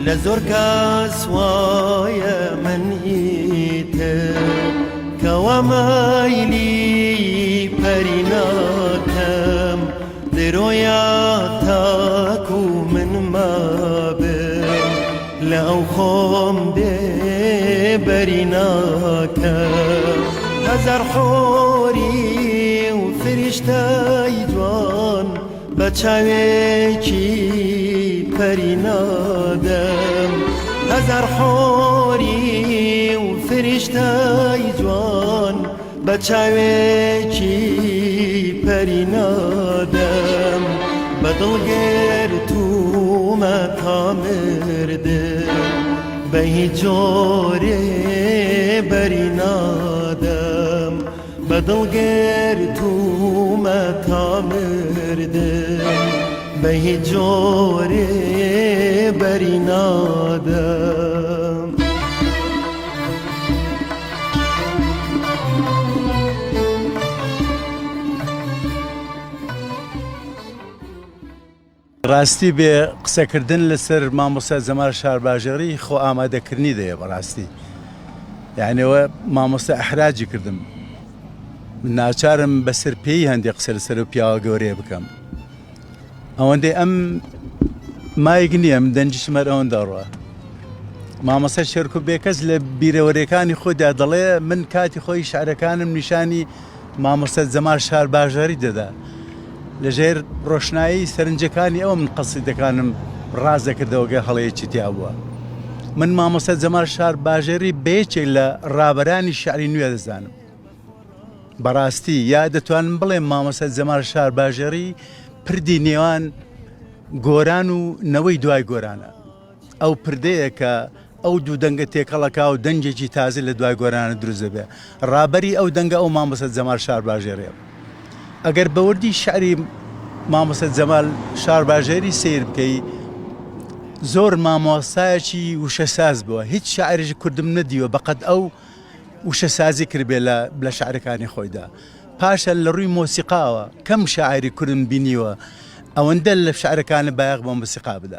لزور كاس ويا من إيته كوامايلي بريناكم دروياتاكو من مابن لو خم دي بريناكم هزار حوري وفرشتاي جوان بچاويكي برينادم هزار حوري وفرشتاي جوان بچاويكي برينادم بدل گرتو ما تامردم به جوره برينادم بدل گرتو ما تامردم به جوره برينادم ڕاستی بێ قسەکردن لەسەر مامۆستا جەمال شارباژێڕی خۆ ئامادەکردنی دەیە بەڕاستی یعنیەوە مامۆستا ئەحراجی کردم من ناچارم بەسەر پێی هەندێک قسە لەسەر و پیاوە گەورەیە بکەم ئەوەندەی ئەم مایک نییە من دەنجشمەر ئەوەندا ڕوە مامۆستا شێرک و بێکەس لە بیرەوەرەکانی خۆیدا دەڵێ من کاتی خۆی شعرەکانم نیشانی مامۆستا جەمال شارباژێڕی دەدا لەژێر ڕۆشنایی سەرنجەکانی ئەوە من قەسیدەکانم ڕازەکردەوە گە هەڵەیەکی تیا بووە من مامۆستا جەمال شارباژێڕی بەیەکێک لە ڕابەرانی شعری نوێ دەزانم بەڕاستی یا دەتوانم بڵێم مامۆستا جەمال شارباژێڕی پردی نێوان گۆران و نەوەی دوای گۆرانە ئەو پردەیە کە ئەو دوو دەنگە تێکەڵەکا و دەنگێکی تازە لە دوای گۆرانە دروست دەبێ ڕابەری ئەو دەنگە ئەو مامۆستا جەمال شارباژێڕیە ئەگەر بەوردی شعری مامۆستا جەمال شارباژێری سیر بکەی زۆر مامۆستایەکی وشەساز بووە هیچ شاعرێکی کوردم نەدیوە بەقەد ئەو وشەسازی کردبێ لە شعرەکانی خۆیدا پاشە لە ڕووی مۆسیقاوە کەم شاعری کوردم بینیوە ئەوەندە لە شعرەکانی بایەق بۆ مۆسیقا بدا